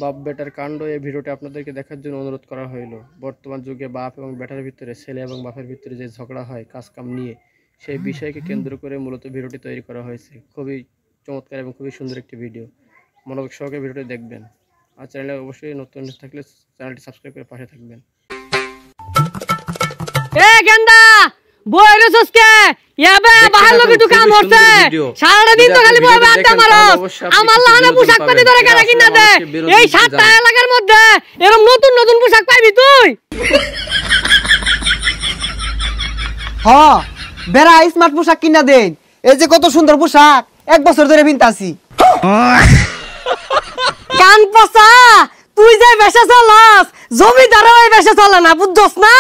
বাপ বেটার কাণ্ড এই ভিডিওটি আপনাদেরকে দেখার জন্য অনুরোধ করা হইল। বর্তমান যুগে বাপ এবং বেটার ভিতরে, ছেলে এবং বাপের ভিতরে যে ঝগড়া হয় কাজ কাম নিয়ে, সেই বিষয়কে কেন্দ্র করে মূলত ভিডিওটি তৈরি করা হয়েছে। খুবই চমৎকার এবং খুবই সুন্দর একটি ভিডিও, মনোযোগ সহকারে ভিডিওটি দেখবেন। আর চ্যানেলে অবশ্যই নতুন থাকলে চ্যানেলটি সাবস্ক্রাইব করে পাশে থাকবেন। বেড়া স্মার্ট পোশাক কিনা দেন। এই যে কত সুন্দর পোশাক, 1 বছর ধরে পিনতাছি। কান পচা, তুই যে বেশে চলাস জমিদারও বেশে চলে না, বুঝছস না?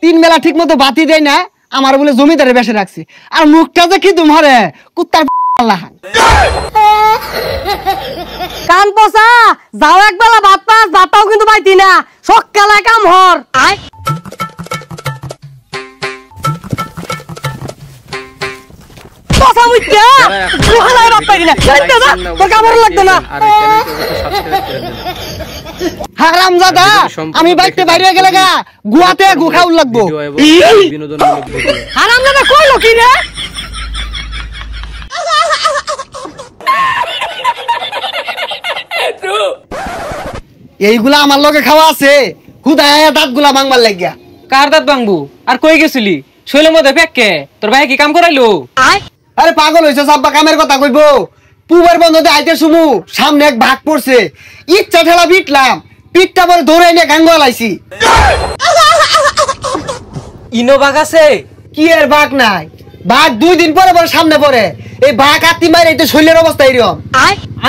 3 বেলা ঠিক মতো বাতি দেয় না, আমার বলে জমিদারে বেশে রাখছি। আর মুখটা যে কি তোমারে কুত্তার কান পচা, যাও একবেলা ভাত পাস, ভাতটাও কিন্তু পাইতি না, সকালে কাম হর। হারামজাদা, আমি বাইতে বাইরে গেলে গা গুয়াতে গুখাউল লাগবো। হারামজাদা কইলো কি রে? এইগুলা আমার লগে খাওয়া আছে, খুদায় দাঁত গুলা ভাঙবার লাগিয়া। কার দাঁত ভাঙবো? আর কই গেছিলি? শৈলের মধ্যে পেককে তোর ভাই কি কাম করাইলো? আরে পাগল হইছে, সাব্বা কামের কথা কইবো। পুবের বন্ধতে আইতে শুমু, সামনে এক ভাগ পড়ছে, ইচ্ছা ঠেলা পিটলাম, পিঠটা পরে ধরে নিয়ে গাঙ্গ লাইছি। ইনো বাঘ আছে? কি এর বাঘ নাই, বাঘ 2 দিন পরে পরে সামনে পড়ে। এই বাঘ আত্মি মারে এই তো শৈলের অবস্থা এরকম।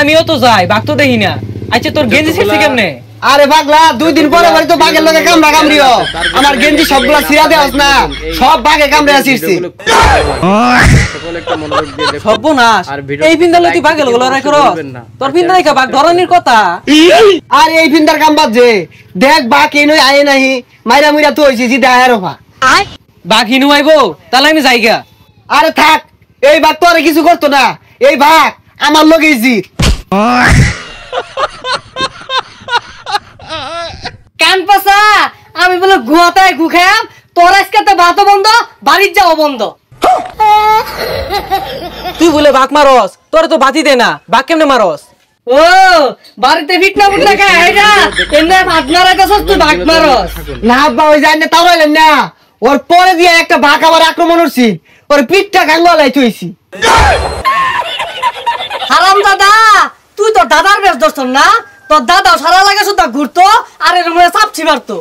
আমিও তো যাই, বাঘ তো দেখি না। আচ্ছা তোর গেঞ্জি ছিঁড়ছে কেমনে? আরে পাগলা, 2 দিন পরে পরে তো বাঘের লগে কামড়া কামড়িও। আমার গেঞ্জি সবগুলা ছিড়া দেওয়াস না, সব বাঘে কামড়ে ছিড়ছি। সর্বনাশ, এই পিন্দালে তুই বাঘের লগে লড়াই করস? তোর পিন্দা দেখা বাঘ ধরনের কথা। আর এই পিন্দার কাম বাদ যে, দেখ বাঘ এই নই আয়ে নাহি, মাইরা মুইরা তো হইছি জিদা আয়ের ওপা। বাঘ হিনু আইবো, তাহলে আমি যাইগা। আরে থাক, এই বাঘ তো আর কিছু করতো না, এই বাঘ আমার লগে জিত। কান পচা, আমি বলে গুয়াতায় গুখাম, তোর আজকে তো ভাতও বন্ধ, বাড়ির যাও বন্ধ। তুই বলে বাঘ মারস, তোর তো বাতি দে না, বাঘ কেমনে মারস? ও বাড়িতে ফিটনা ফুটনা খায় আইরা, এমনি ভাত মারাইতাছস তুই বাঘ মারস? না আব্বা, ওই জানে তাও হইলেন না, ওর পরে দিয়ে একটা বাঘ আবার আক্রমণ করছি, ওর পিঠটা গাঙ্গলাই থইছি। হারাম দাদা, তুই তোর দাদার বেশ দোস্ত না? তোর দাদা সারা লাগে শুধু ঘুরতো আর এর মধ্যে চাপছি মারতো।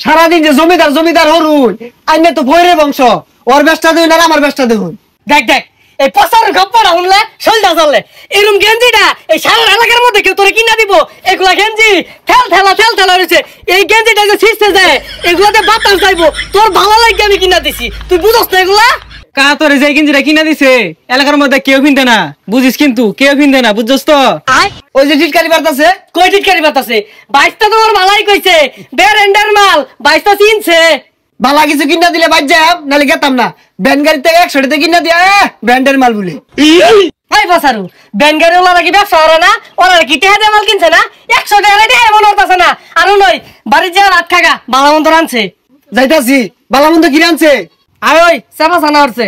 সারাদিন যে জমিদার জমিদার হরুন, আইনে তো ভৈরে বংশ, ওর বেশটা দেখুন আর আমার বেশটা দেখুন। দেখ দেখ, এই পচার গপ্পটা শুনলে শরীরটা চললে। এরকম গেঞ্জিটা এই সারা এলাকার মধ্যে কেউ তোরে কিনা দিব? এগুলা গেঞ্জি ঠেল ঠেলা রয়েছে, এই গেঞ্জিটা যে ছিঁড়তে যায় এগুলাতে বাতাস যাইবো, তোর ভালো লাগে আমি কিনা দিছি, তুই বুঝস না এগুলা? কা তোরে যে গেঞ্জিটা কিনা দিছে এলাকার মধ্যে কেউ কিনতে না, বুঝিস? কিন্তু কেউ কিনতে না, বুঝছস তো? ওই যে টিটকারি বার্তাছে, কই টিটকারি বাতাছে? 22টা তোমার মালাই কইছে, বেরেন্ডার মাল 22টা চিনছে। বালা কিছু কিনা দিলে বাদ যাম, নালে গেতাম না। ব্যান গাড়িতে 100 টাকা কিনা দিয়া ব্র্যান্ডের মাল বলে। এই বাসারু, ব্যান গাড়ি ওলা নাকি ব্যবসা করে না? ওরা কি টেহা দিয়ে মাল কিনছে না? 100 টাকা রেটে মনে হতাছে না। আর নয়, বাড়ির যা রাত খাগা বালামন্দ আনছে। যাইতাছি, বালামন্দ কিনে আনছে? আর ওই চাপা ছানা হচ্ছে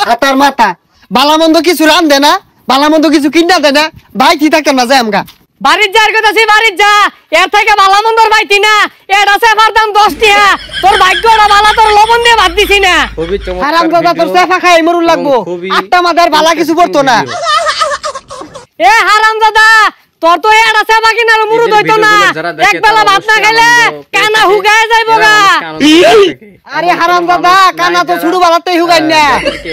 হাতার মাথা, বালামন্দ কিছু রান দে না, বালামন্দ কিছু কিনা দে না, ভাই কি থাকতাম না, যাই আমগা। বাড়ির যার কথা সে বাড়ির যা, এর থেকে বালামন্দর বাইতি না। এটা সেফার দাম 10 টাকা, তোর ভাগ্যটা বালা, তোর লবণ দিয়ে ভাত দিছি না। হারামজাদা, তোর সেফা খাই মরুন লাগবো, 8টা মাদার বালা কিছু পড়তো না। এ হারামজাদা, তোর তো এটা সেফা কিনার মুরুদ হইতো না, একবেলা ভাত না খাইলে কানা হুগায় যাইবো গা। আরে হারামজাদা, কানা তো ছোট বেলাতেই হুগাই না,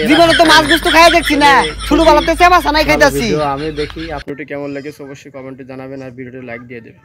জীবনে তো মাছ গুস্ত খাই দেখছি না, ছোট বেলাতে সেবা সানাই খাইতাছি। আমি দেখি আপনাদের কেমন লেগেছে অবশ্যই কমেন্টে জানাবেন আর ভিডিওতে লাইক দিয়ে দেবেন।